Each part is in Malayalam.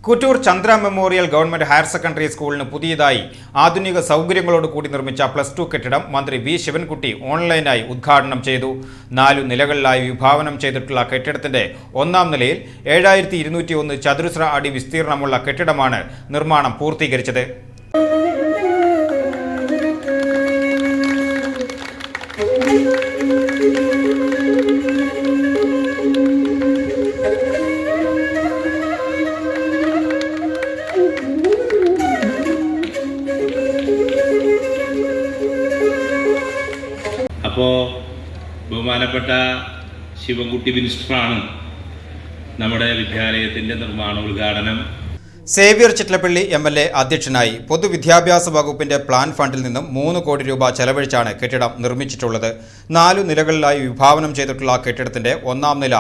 Kuttoor Chandra memorial government higher secondary സ്കൂളിന് പുതിയതായി ആധുനിക സൗകര്യങ്ങളോട് കൂടി നിർമ്മിച്ച +2 കെട്ടിടം മന്ത്രി വി ശിവൻകുട്ടി ഓൺലൈനായി ഉദ്ഘാടനം ചെയ്തു. 4 നിലകളിലായി വിഭാവനം ചെയ്തിട്ടുള്ള കെട്ടിടത്തിന്റെ ഒന്നാം നിലയിൽ 7201 ചതുരശ്ര അടി വിസ്തീർണമുള്ള കെട്ടിടമാണ് നിർമ്മാണം പൂർത്തീകരിച്ചത്. അപ്പോൾ ബഹുമാനപ്പെട്ട ശിവൻകുട്ടി മിനിസ്റ്ററാണ് നമ്മുടെ വിദ്യാലയത്തിൻ്റെ നിർമ്മാണോദ്ഘാടനം. സേവ്യർ ചിറ്റലപ്പള്ളി MLA അധ്യക്ഷനായി. പൊതുവിദ്യാഭ്യാസ വകുപ്പിന്റെ പ്ലാൻ ഫണ്ടിൽ നിന്നും 3 കോടി രൂപ ചെലവഴിച്ചാണ് കെട്ടിടം നിർമ്മിച്ചിട്ടുള്ളത്. 4 നിലകളിലായി വിഭാവനം ചെയ്തിട്ടുള്ള കെട്ടിടത്തിന്റെ ഒന്നാം നില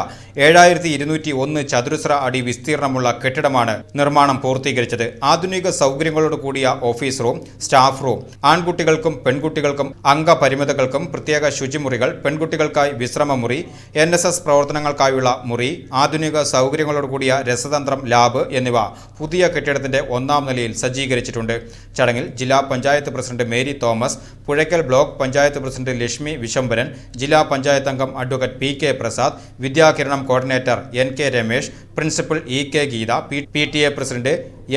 7201 ചതുരശ്ര അടി വിസ്തീർണമുള്ള കെട്ടിടമാണ് നിർമ്മാണം പൂർത്തീകരിച്ചത്. ആധുനിക സൗകര്യങ്ങളോട് കൂടിയ ഓഫീസ് റൂം, സ്റ്റാഫ് റൂം, ആൺകുട്ടികൾക്കും പെൺകുട്ടികൾക്കും അംഗപരിമിതർക്കും പ്രത്യേക ശുചിമുറികൾ, പെൺകുട്ടികൾക്കായി വിശ്രമമുറി, NSS പ്രവർത്തനങ്ങൾക്കായുള്ള മുറി, ആധുനിക സൗകര്യങ്ങളോട് കൂടിയ രസതന്ത്രം ലാബ് എന്നിവ പുതിയ കെട്ടിടത്തിന്റെ ഒന്നാം നിലയിൽ സജ്ജീകരിച്ചിട്ടുണ്ട്. ചടങ്ങിൽ ജില്ലാ panchayat president Mary Thomas, Puzhakkal block panchayat president Lakshmi Vishambaran, ജില്ലാ പഞ്ചായത്ത് അംഗം advocate PK Prasad, Vidyakiranam coordinator NK Ramesh, principal EK Geetha, PTA president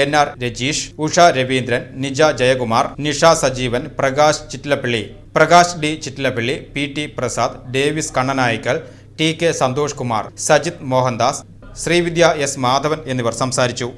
NR Rajeesh, Usha Raveendran, Nija Jayakumar, Nisha Sajeevan, Prakash Chittilappilly, Prakash D Chittilappilly, PT Prasad, Davis Kannanaikkal, TK Santhosh Kumar, Sajith Mohandas, Srividya S Madhavan എന്നിവർ സംസാരിച്ചു.